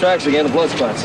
tracks again, the blood spots.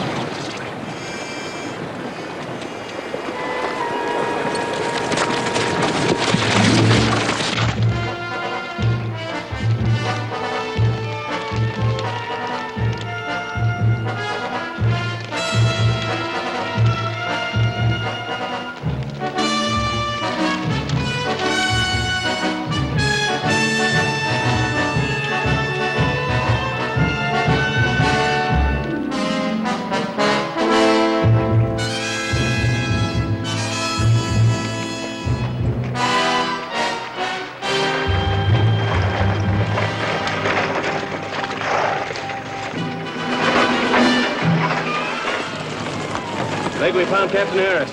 I think we found Captain Harris.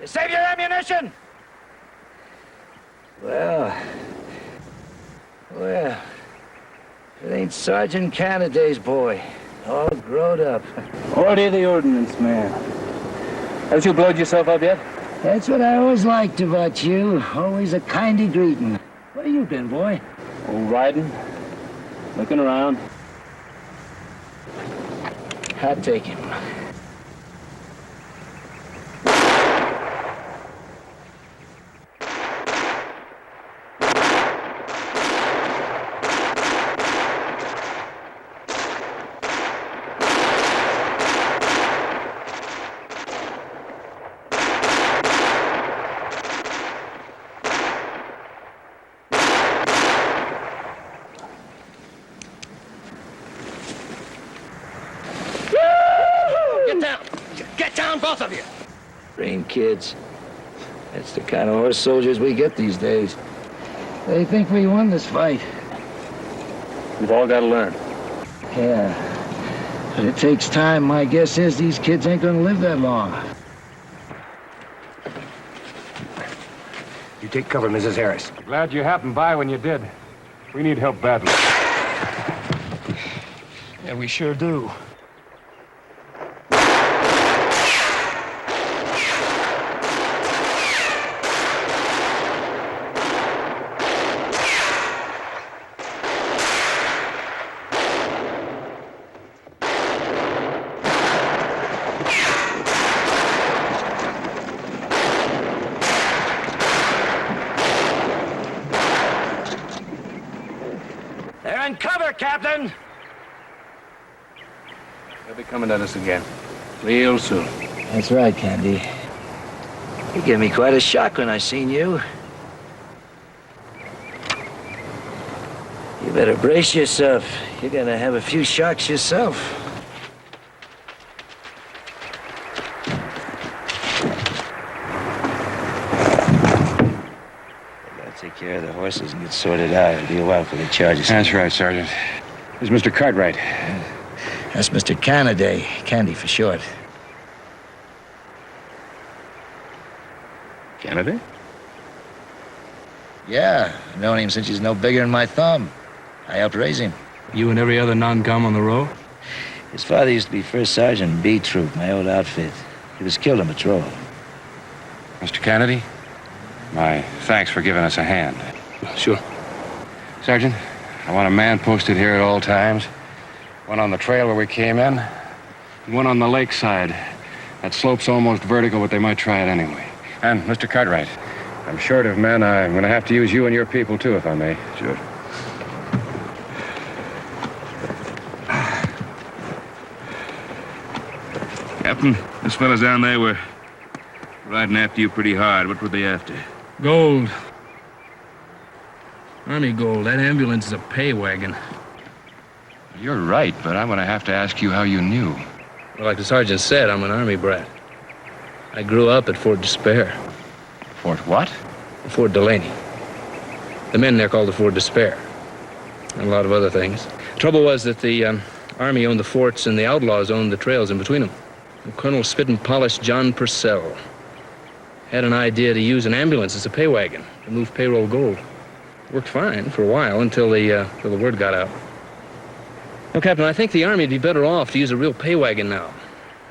Save your ammunition! Well, it ain't Sergeant Canada's boy. All grown up. Order the ordnance, man. Haven't you blowed yourself up yet? That's what I always liked about you. Always a kindly greeting. Where you been, boy? Oh, riding. Looking around. I'll take him. Get down, both of you! Brain kids. That's the kind of horse soldiers we get these days. They think we won this fight. We've all got to learn. Yeah. But it takes time. My guess is these kids ain't gonna live that long. You take cover, Mrs. Harris. Glad you happened by when you did. We need help badly. Yeah, we sure do. Captain! They'll be coming at us again. Real soon. That's right, Candy. You gave me quite a shock when I seen you. You better brace yourself. You're gonna have a few shocks yourself. I'll take care of the horses and get sorted out. It'll be a while for the charges. That's right, Sergeant. This is Mr. Cartwright. That's Mr. Canada, Candy for short. Canada? Yeah, I've known him since he's no bigger than my thumb. I helped raise him. You and every other non-com on the row? His father used to be First Sergeant in B Troop, my old outfit. He was killed on patrol. Mr. Kennedy, my thanks for giving us a hand. Sure. Sergeant, I want a man posted here at all times. One on the trail where we came in, and one on the lakeside. That slope's almost vertical, but they might try it anyway. And, Mr. Cartwright, I'm short of men. I'm going to have to use you and your people, too, if I may. Sure. Captain, those fellas down there were riding after you pretty hard. What were they after? Gold. Army gold. That ambulance is a pay wagon. You're right, but I'm going to have to ask you how you knew. Well, like the sergeant said, I'm an Army brat. I grew up at Fort Despair. Fort what? Fort Delaney. The men there called it Fort Despair. And a lot of other things. Trouble was that the Army owned the forts and the outlaws owned the trails in between them. And Colonel Spit and Polish John Purcell had an idea to use an ambulance as a pay wagon to move payroll gold. Worked fine for a while until the word got out. No, Captain, I think the Army would be better off to use a real pay wagon now.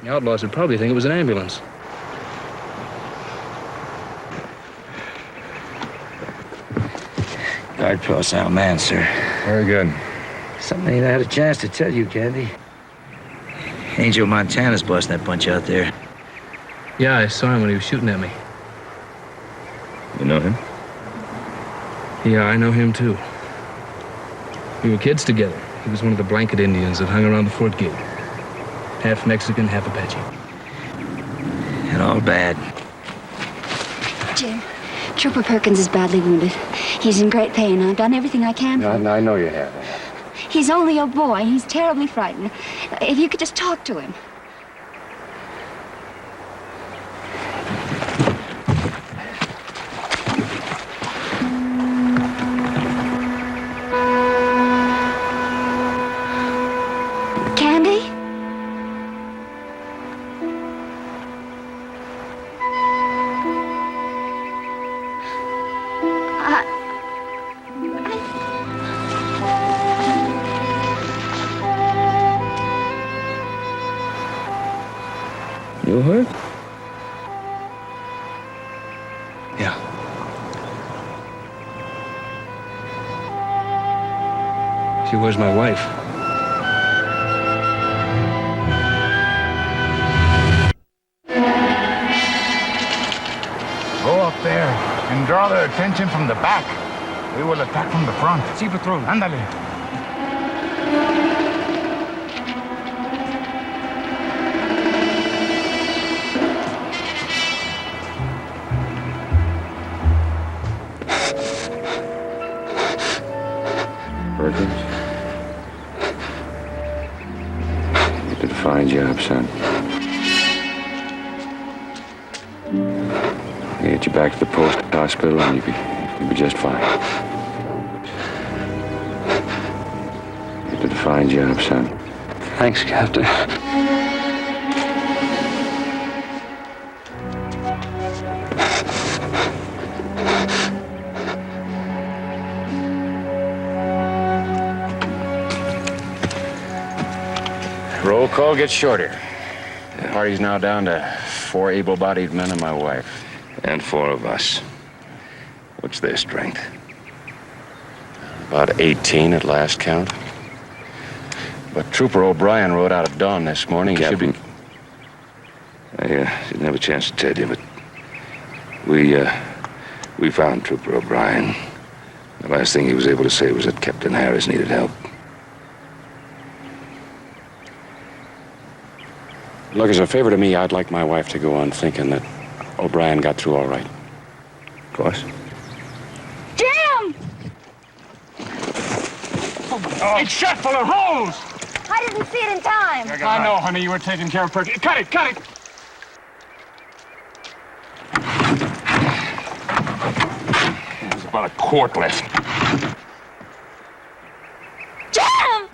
The outlaws would probably think it was an ambulance. Guard post our man, sir. Very good. Something I ain't had a chance to tell you, Candy. Angel Montana's bossing that bunch out there. Yeah, I saw him when he was shooting at me. You know him? Yeah, I know him too. We were kids together. He was one of the blanket Indians that hung around the fort gate. Half Mexican, half Apache. And all bad. Jim, Trooper Perkins is badly wounded. He's in great pain. I've done everything I can for him. I know you have. He's only a boy. He's terribly frightened. If you could just talk to him. Candy? You hurt? Yeah. She was my wife. Go up there and draw their attention from the back. We will attack from the front. Sí, patrón. Ándale. Perkins? You did a fine job, son. I'll get you back to the post hospital and you'll be just fine. You did a fine job, son. Thanks, Captain. Roll call gets shorter. The party's now down to 4 able-bodied men and my wife. And 4 of us. What's their strength? About 18 at last count. But Trooper O'Brien rode out at dawn this morning. He should be... I didn't have a chance to tell you, but we found Trooper O'Brien. The last thing he was able to say was that Captain Harris needed help. Look, as a favor to me, I'd like my wife to go on thinking that O'Brien got through all right. Of course. Jim! Oh, it's shot full of holes! I didn't see it in time. I know, honey, you were taking care of Perky. Cut it, cut it! There's about a quart left. Jim!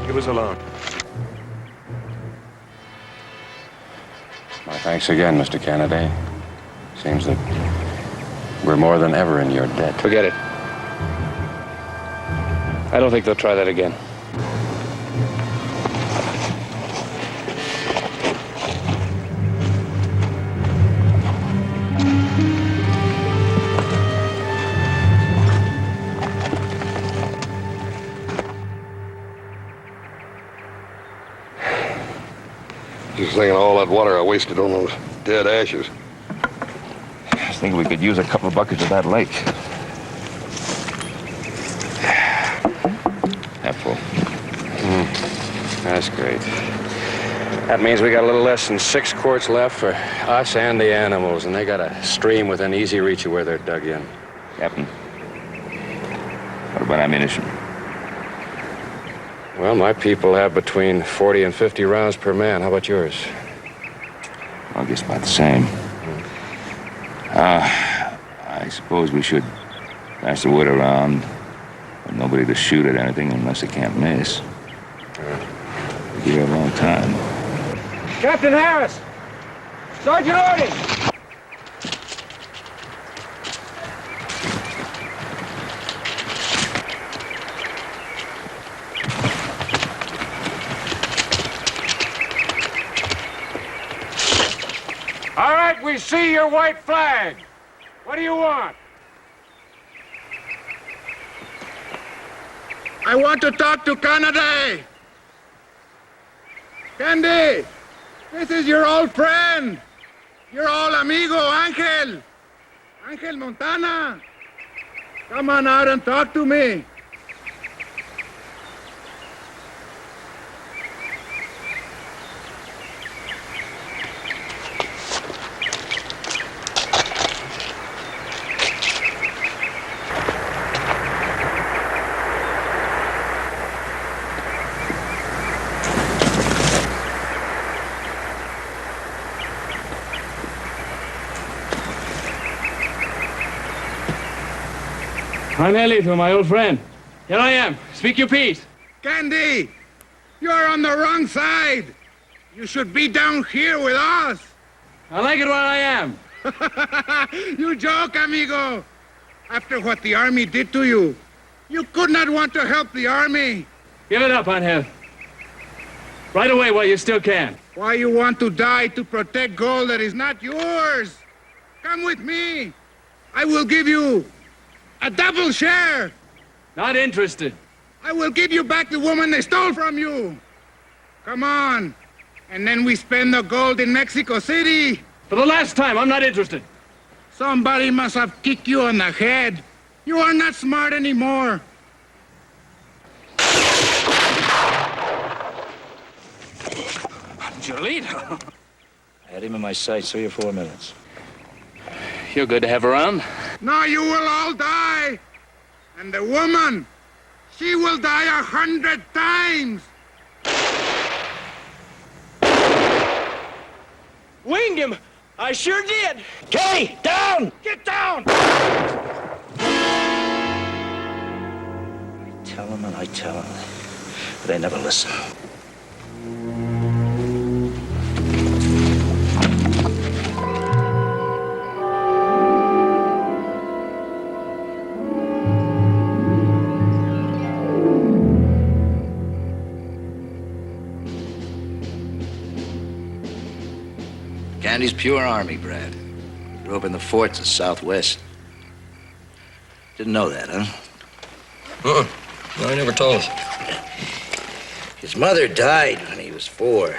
Give us a loan. My thanks again, Mr. Kennedy. Seems that we're more than ever in your debt. Forget it. I don't think they'll try that again. Just thinking all that water I wasted on those dead ashes. I was thinking we could use a couple of buckets of that lake. Half full. That's great. That means we got a little less than 6 quarts left for us and the animals, and they got a stream within easy reach of where they're dug in. Captain, what about ammunition? Well, my people have between 40 and 50 rounds per man. How about yours? I guess about the same. I suppose we should pass the word around. But nobody to shoot at anything unless they can't miss. We'll be here a long time. Captain Harris! Sergeant Lorne! All right, we see your white flag. What do you want? I want to talk to Canada. Candy, this is your old friend. Your old amigo, Angel. Angel Montana. Come on out and talk to me. I'm Elliot, my old friend. Here I am. Speak your piece. Candy, you're on the wrong side. You should be down here with us. I like it where I am. You joke, amigo. After what the army did to you, you could not want to help the army. Give it up, Angel. Right away while you still can. Why you want to die to protect gold that is not yours? Come with me. I will give you a double share. Not interested. I will give you back the woman they stole from you. Come on. And then we spend the gold in Mexico City. For the last time, I'm not interested. Somebody must have kicked you on the head. You are not smart anymore. Jolito. I had him in my sights 3 or 4 minutes. You're good to have around. Now you will all die. And the woman, she will die 100 times. Winged him! I sure did! Kenny, down! Get down! I tell him and I tell him, but they never listen. Candy's pure Army, Brad. Grew up in the forts of Southwest. Didn't know that, huh? No, he never told us. His mother died when he was 4.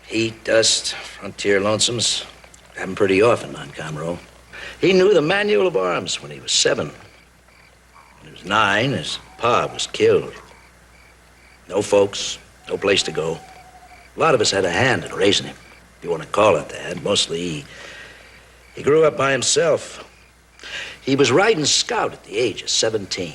Heat, dust, frontier lonesomes. Happened pretty often on Comro. He knew the manual of arms when he was 7. When he was 9, his pa was killed. No folks, no place to go. A lot of us had a hand in raising him, if you want to call it that. Mostly he grew up by himself. He was riding scout at the age of 17.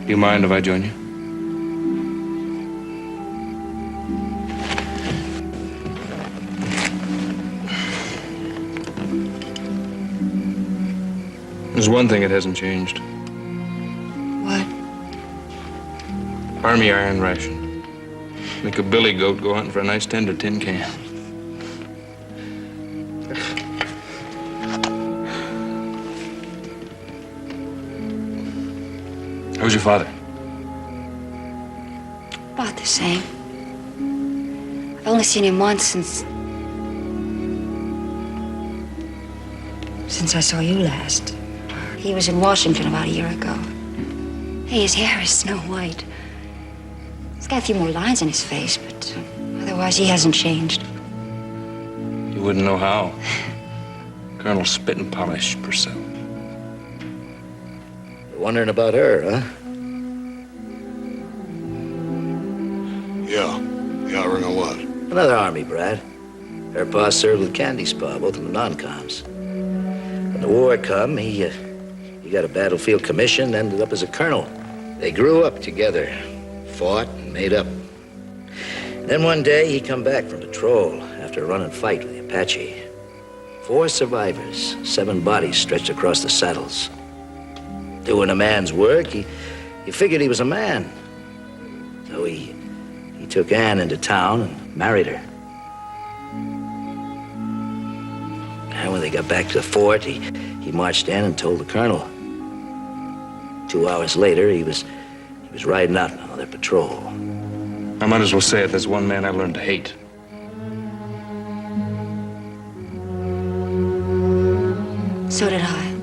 Do you mind if I join you? There's one thing that hasn't changed. What? Army iron ration. Make a billy goat go hunting for a nice tender tin can. How's your father? About the same. I've only seen him once since I saw you last. He was in Washington about a year ago. Hey, his hair is snow white. He's got a few more lines in his face, but otherwise he hasn't changed. You wouldn't know how. Colonel Spit and Polish, Purcell. Wondering about her, huh? Yeah, I ring on what? Another Army, Brad. Her pa served with Candy's pa, both of them non-coms. When the war come, he got a battlefield commission, ended up as a colonel. They grew up together, fought and made up. Then one day, he come back from patrol after a running fight with the Apache. 4 survivors, 7 bodies stretched across the saddles. Doing a man's work, he figured he was a man. So he took Ann into town and married her. And when they got back to the fort, he marched in and told the colonel. 2 hours later, he was riding out on another patrol. I might as well say it. There's one man I learned to hate. So did I.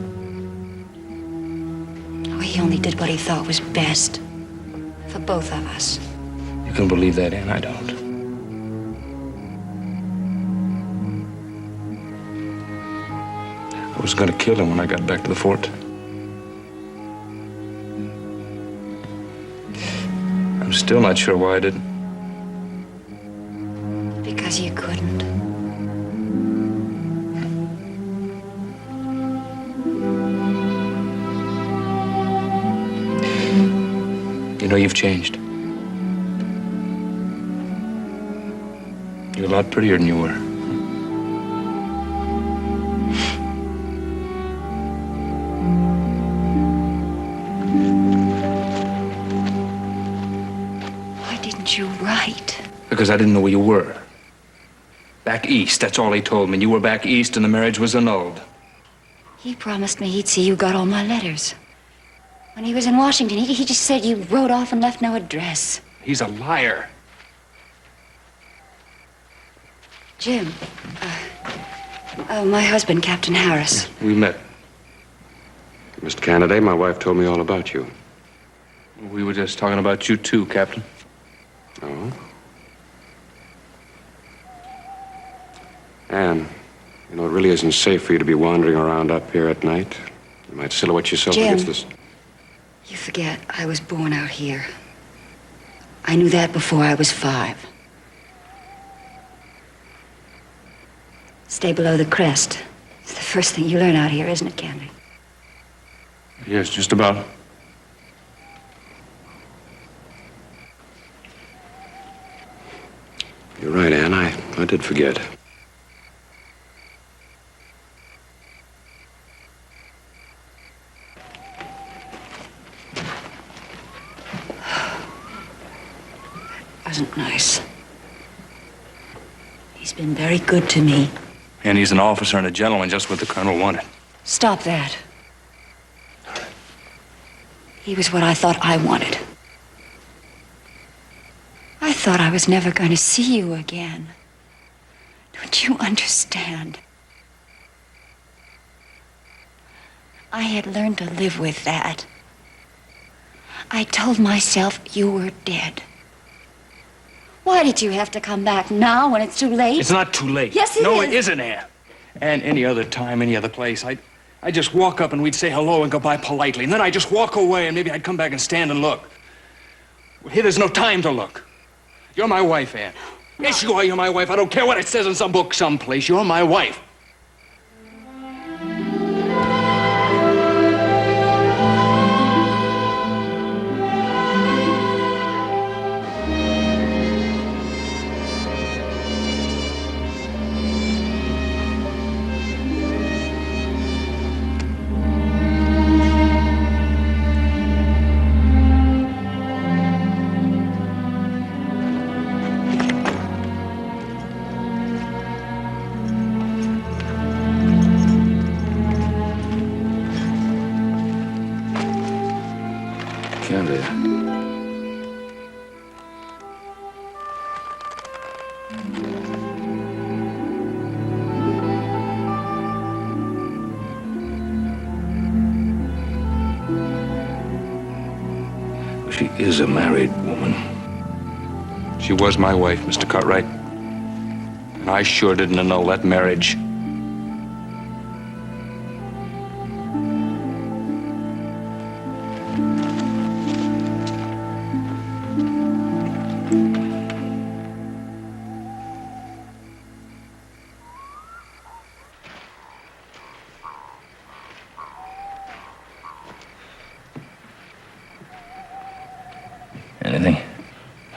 Oh, he only did what he thought was best for both of us. You can believe that, Ann. I don't. I was going to kill him when I got back to the fort. I'm still not sure why I didn't. Because you couldn't. You know, you've changed. You're a lot prettier than you were. Why didn't you write? Because I didn't know where you were. Back east, that's all he told me. You were back east and the marriage was annulled. He promised me he'd see you got all my letters. When he was in Washington, he just said you rode off and left no address. He's a liar. Jim, my husband, Captain Harris. We met. Mr. Kennedy, my wife told me all about you. We were just talking about you too, Captain. Oh? Anne, you know, it really isn't safe for you to be wandering around up here at night. You might silhouette yourself Jim. against this. You forget I was born out here. I knew that before I was 5. Stay below the crest. It's the first thing you learn out here, isn't it, Candy? Yes, just about. You're right, Anne. I did forget. Wasn't nice. He's been very good to me. And he's an officer and a gentleman, just what the colonel wanted. Stop that. He was what I thought I wanted. I thought I was never going to see you again. Don't you understand? I had learned to live with that. I told myself you were dead. Why did you have to come back now when it's too late? It's not too late. Yes, it is. No, it isn't, Anne. And any other time, any other place, I'd just walk up and we'd say hello and goodbye politely. And then I'd just walk away and maybe I'd come back and stand and look. Well, here, there's no time to look. You're my wife, Anne. Yes, you are. You're my wife. I don't care what it says in some book someplace. You're my wife. She is a married woman. She was my wife, Mr. Cartwright. And I sure didn't annul that marriage. Anything?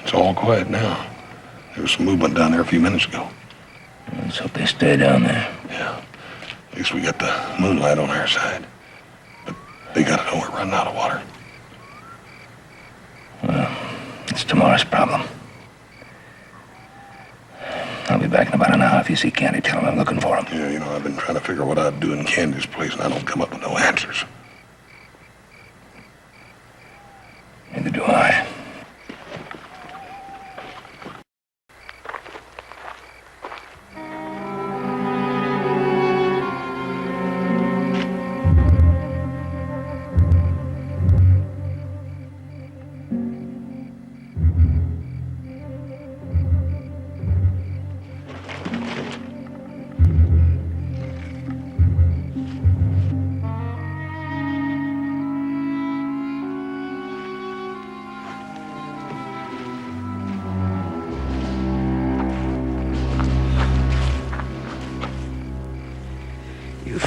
It's all quiet now. There was some movement down there a few minutes ago. Let's hope they stay down there. Yeah. At least we got the moonlight on our side. But they gotta know we're running out of water. Well, it's tomorrow's problem. I'll be back in about an hour. If you see Candy, tell him I'm looking for him. Yeah, you know, I've been trying to figure what I'd do in Candy's place, and I don't come up with no answers. Neither do I.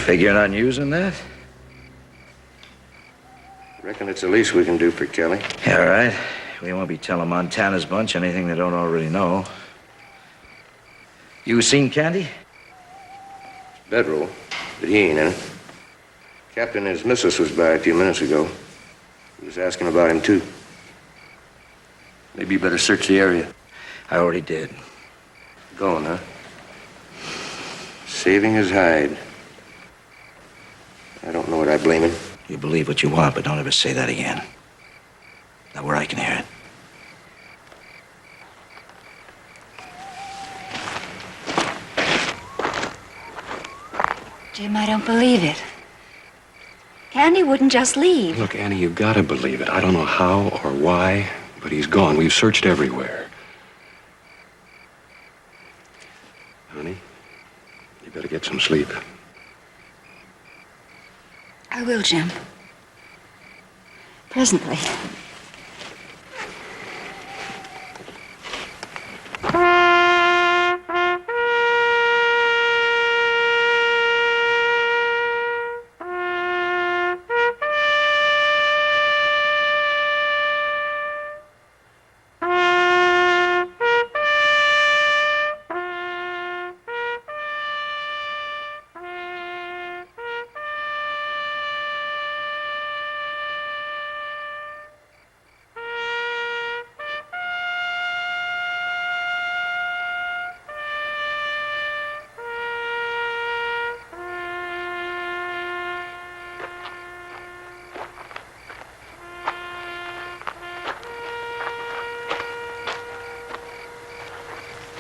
Figuring on using that? Reckon it's the least we can do for Kelly. Yeah, all right. We won't be telling Montana's bunch anything they don't already know. You seen Candy? Bedroll, but he ain't in it. Captain and his missus was by a few minutes ago. He was asking about him, too. Maybe you better search the area. I already did. Going, huh? Saving his hide. I don't know what I blame him. You believe what you want, but don't ever say that again. Not where I can hear it. Jim, I don't believe it. Candy wouldn't just leave. Look, Annie, you've got to believe it. I don't know how or why, but he's gone. We've searched everywhere. Honey, you better get some sleep. I will, Jim. Presently.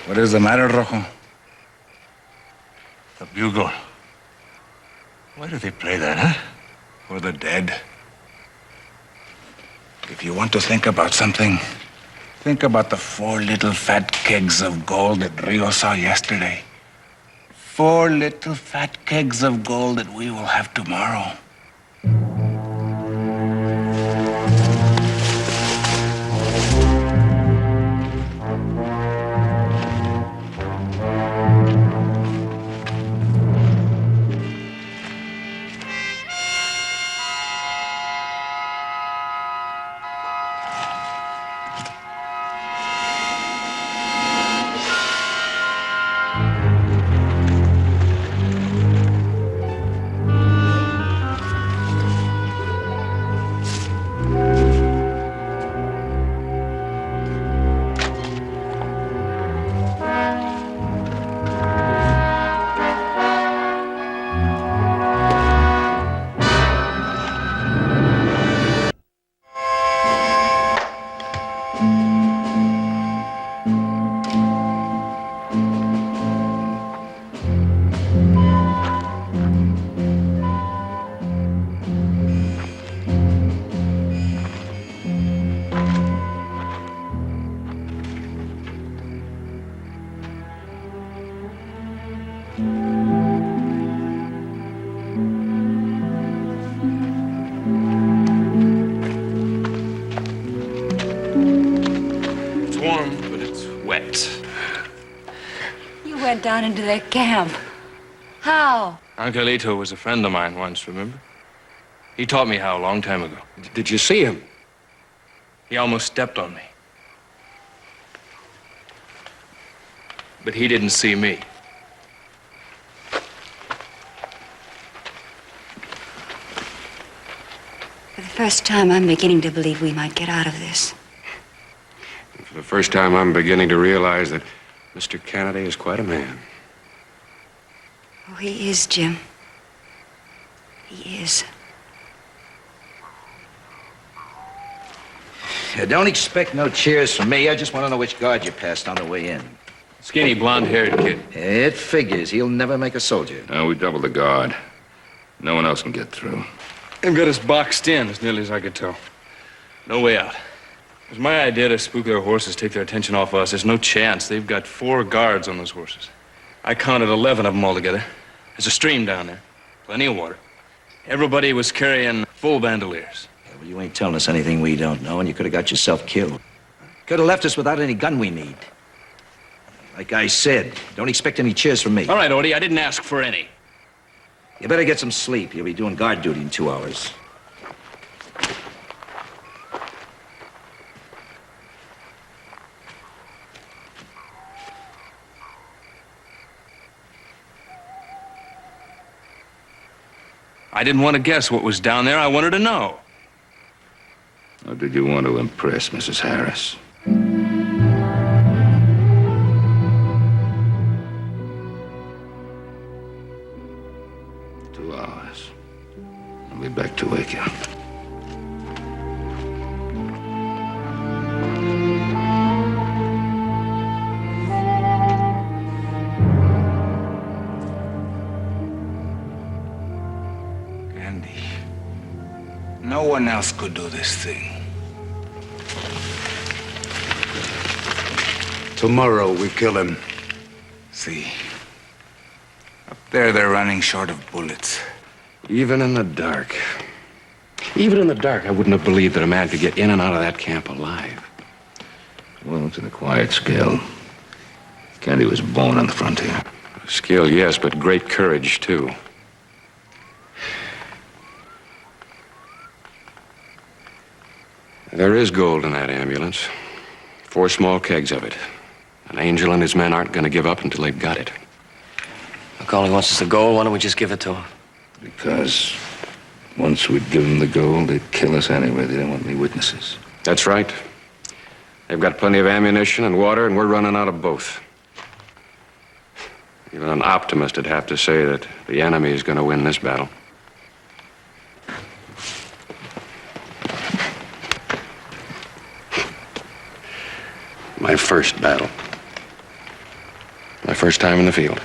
What is the matter, Rojo? The bugle. Why do they play that, huh? For the dead. If you want to think about something, think about the 4 little fat kegs of gold that Rio saw yesterday. 4 little fat kegs of gold that we will have tomorrow. Went down into their camp. How? Angelito was a friend of mine once, remember? He taught me how a long time ago. Did you see him? He almost stepped on me. But he didn't see me. For the first time, I'm beginning to believe we might get out of this. And for the first time, I'm beginning to realize that Mr. Kennedy is quite a man. Oh, he is, Jim. He is. Don't expect no cheers from me. I just want to know which guard you passed on the way in. Skinny, blonde-haired kid. It figures. He'll never make a soldier. No, we doubled the guard. No one else can get through. They've got us boxed in, as nearly as I could tell. No way out. It was my idea to spook their horses, take their attention off us. There's no chance. They've got 4 guards on those horses. I counted 11 of them altogether. There's a stream down there. Plenty of water. Everybody was carrying full bandoliers. Yeah, well, you ain't telling us anything we don't know, and you could have got yourself killed. Could have left us without any gun we need. Like I said, don't expect any cheers from me. All right, Odie, I didn't ask for any. You better get some sleep. You'll be doing guard duty in 2 hours. I didn't want to guess what was down there. I wanted to know. Or did you want to impress Mrs. Harris? 2 hours. I'll be back to wake you. No one else could do this thing. Tomorrow we kill him. See, up there they're running short of bullets. Even in the dark. Even in the dark, I wouldn't have believed that a man could get in and out of that camp alive. Well, it's an acquired skill. Candy was born on the frontier. Skill, yes, but great courage, too. There is gold in that ambulance. 4 small kegs of it. An angel and his men aren't going to give up until they've got it. McCauley wants us the gold. Why don't we just give it to him? Because once we'd give them the gold, they'd kill us anyway. They didn't want any witnesses. That's right. They've got plenty of ammunition and water, and we're running out of both. Even an optimist would have to say that the enemy is going to win this battle. My first battle. first time in the field.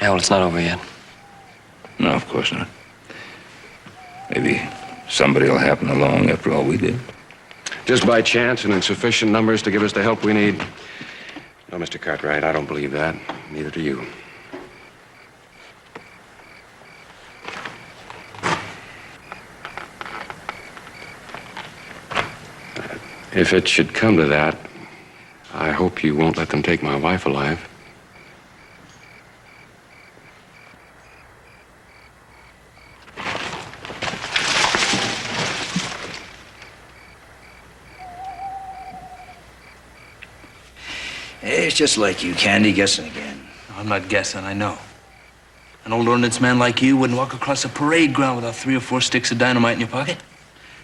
Yeah, well, it's not over yet. No, of course not. Maybe somebody will happen along after all we did. Just by chance and in sufficient numbers to give us the help we need. No, Mr. Cartwright, I don't believe that. Neither do you. If it should come to that, I hope you won't let them take my wife alive. It's just like you, Candy, guessing again. I'm not guessing, I know. An old ordnance man like you wouldn't walk across a parade ground without 3 or 4 sticks of dynamite in your pocket.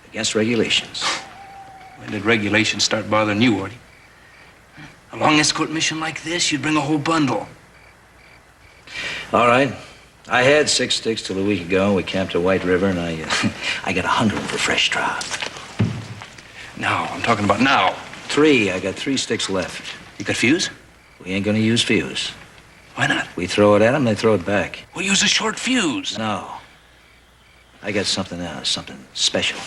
Against regulations. When did regulations start bothering you, Orty? A long escort mission like this, you'd bring a whole bundle. All right. I had 6 sticks till a week ago. We camped at White River, and I got 100 for fresh trout. Now, I'm talking about now. 3. I got 3 sticks left. You got fuse? We ain't gonna use fuse. Why not? We throw it at them, they throw it back. We'll use a short fuse. No. I got something else, something special.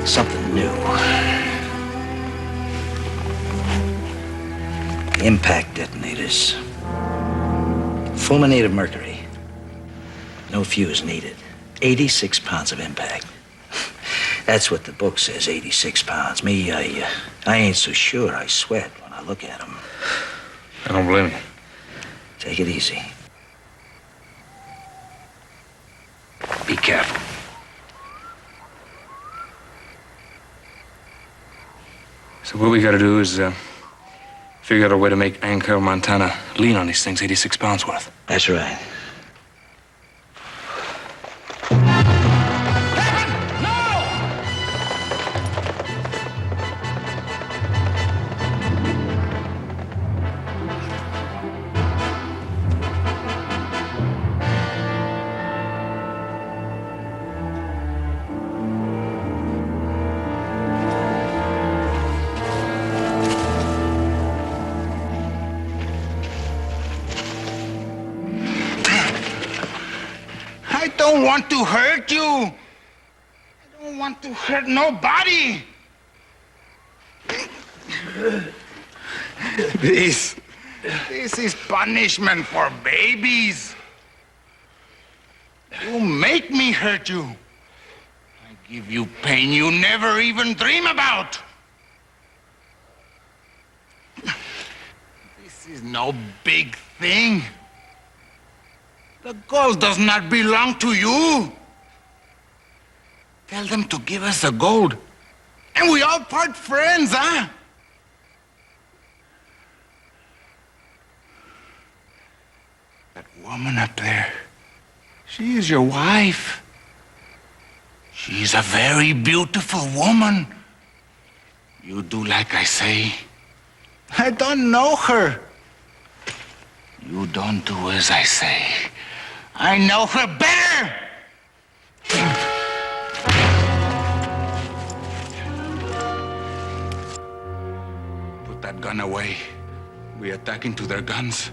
Something new. Impact detonators. Fulminate of mercury. No fuse needed. 86 pounds of impact. That's what the book says, 86 pounds. Me, I ain't so sure. I sweat when I look at them. I don't blame you. Take it easy. Be careful. So what we gotta do is figure out a way to make Anchor, Montana lean on these things 86 pounds worth. That's right. I don't want to hurt you. I don't want to hurt nobody. This is punishment for babies. You make me hurt you. I give you pain you never even dream about. This is no big thing. The gold does not belong to you. Tell them to give us the gold. And we all part friends, huh? That woman up there, she is your wife. She's a very beautiful woman. You do like I say. I don't know her. You don't do as I say. I know her better! Put that gun away. We attack into their guns.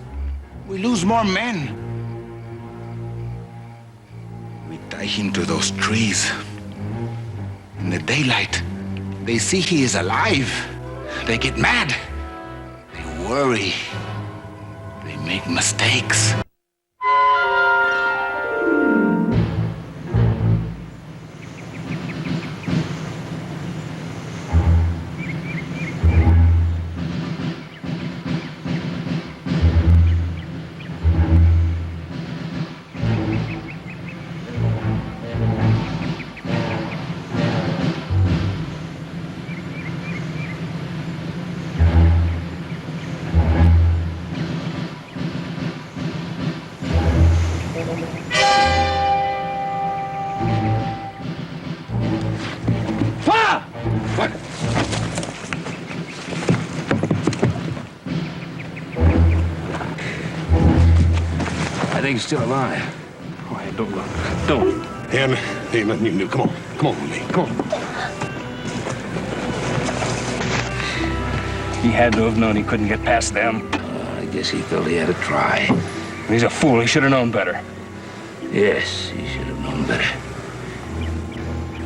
We lose more men. We tie him to those trees. In the daylight, they see he is alive. They get mad. They worry. They make mistakes. think he's still alive. Oh, hey, don't look. Don't. And ain't nothing you can do. Come on. Come on with me. Come on. He had to have known he couldn't get past them. I guess he felt he had to try. He's a fool. He should have known better. Yes, he should have known better.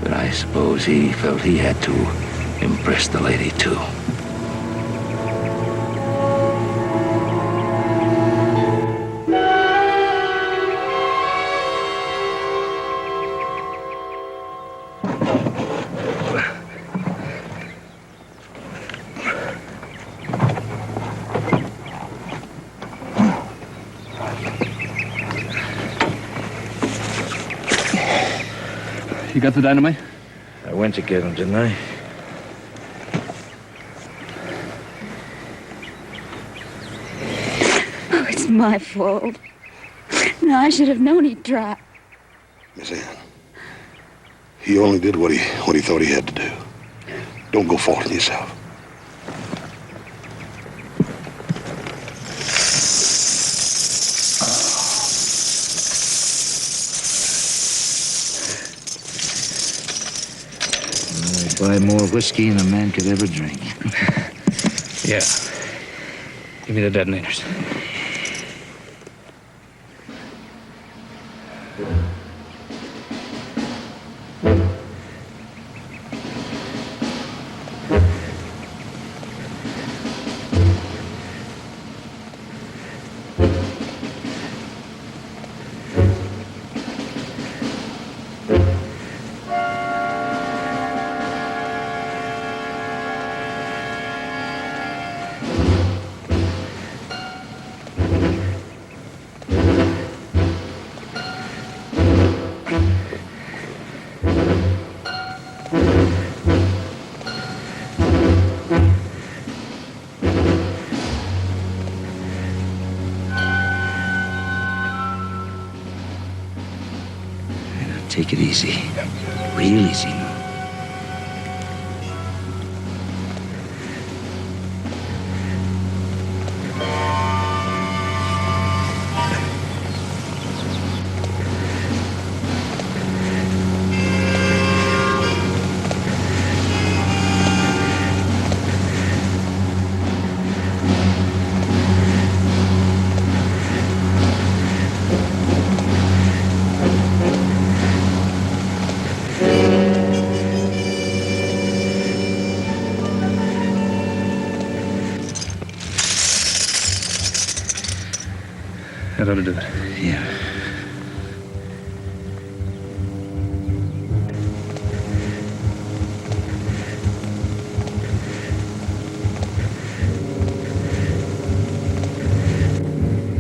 But I suppose he felt he had to impress the lady, too. You got the dynamite? I went to get him, didn't I? Oh, it's my fault. No, I should have known he'd try. Miss Ann, he only did what he thought he had to do. Don't go faulting yourself. Buy more whiskey than a man could ever drink. Yeah. Give me the detonators. Take it easy. Real easy now. That ought to do it. Yeah.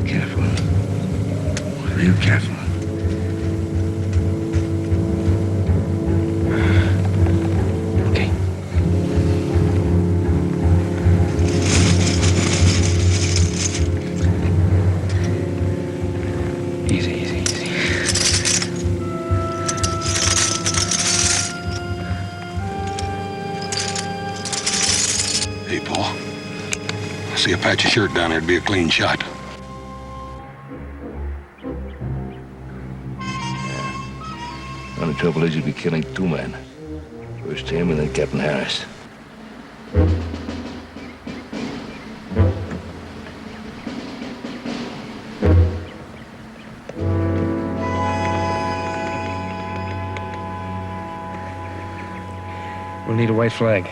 Careful. Real careful. Okay. Easy, easy, easy. Hey, Paul. I see a patch of shirt down there. It'd be a clean shot. Only trouble is you'd be killing two men. First him and then Captain Harris. We'll need a white flag.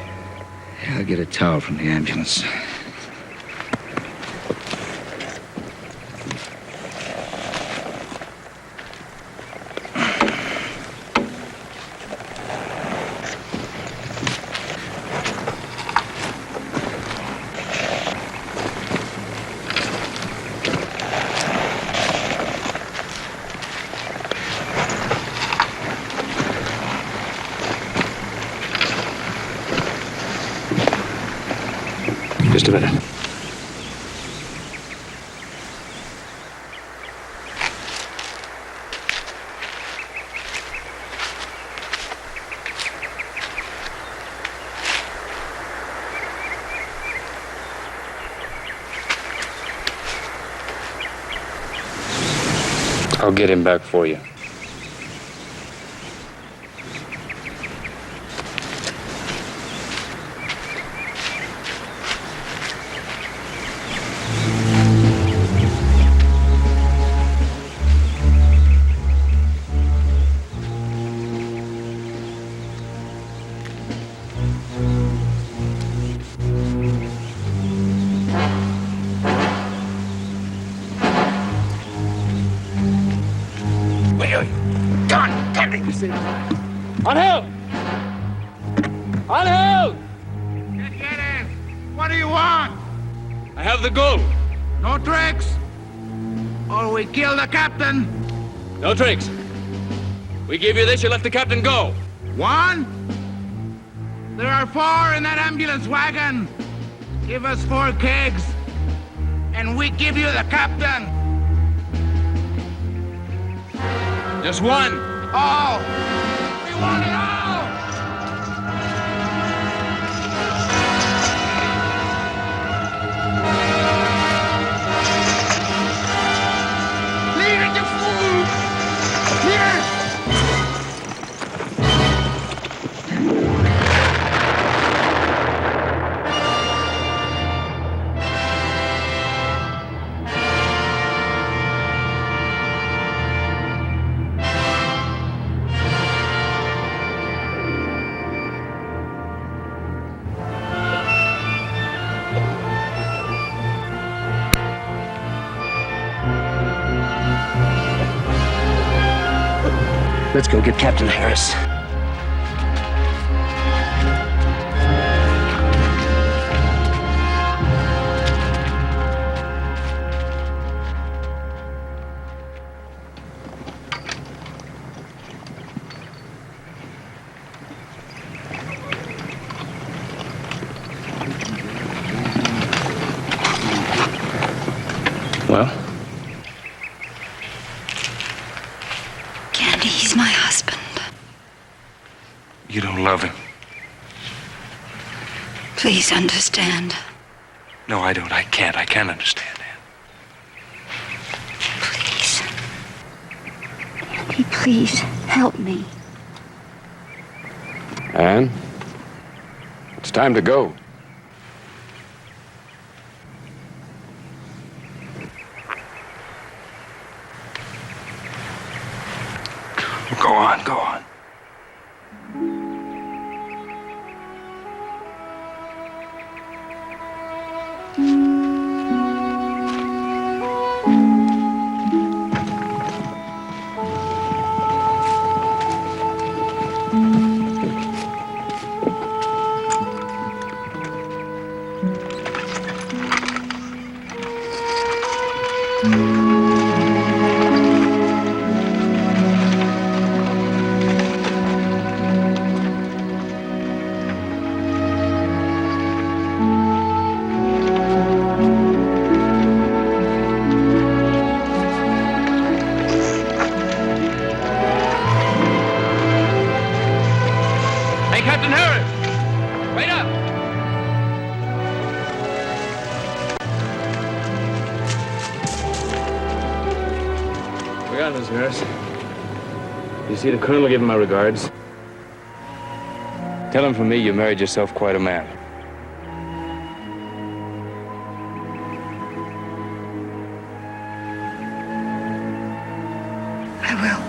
I'll get a towel from the ambulance. I'll get him back for you. On hill! On hill! Get in. What do you want? I have the gold. No tricks? Or we kill the captain? No tricks. We give you this, you let the captain go. One? There are 4 in that ambulance wagon. Give us 4 kegs, and we give you the captain. Just one. All. We want it all. Leave it, you fool! Here! Let's go get Captain Harris. Well? Candy, he's my husband. You don't love him. Please understand. No, I don't. I can't. I can't understand, Anne. Please. Candy, please help me. Anne, it's time to go. Go on, go on. Hey, Captain Harris! Wait up! We got Miss Harris. You see, the Colonel give him my regards. Tell him from me you married yourself quite a man. I will.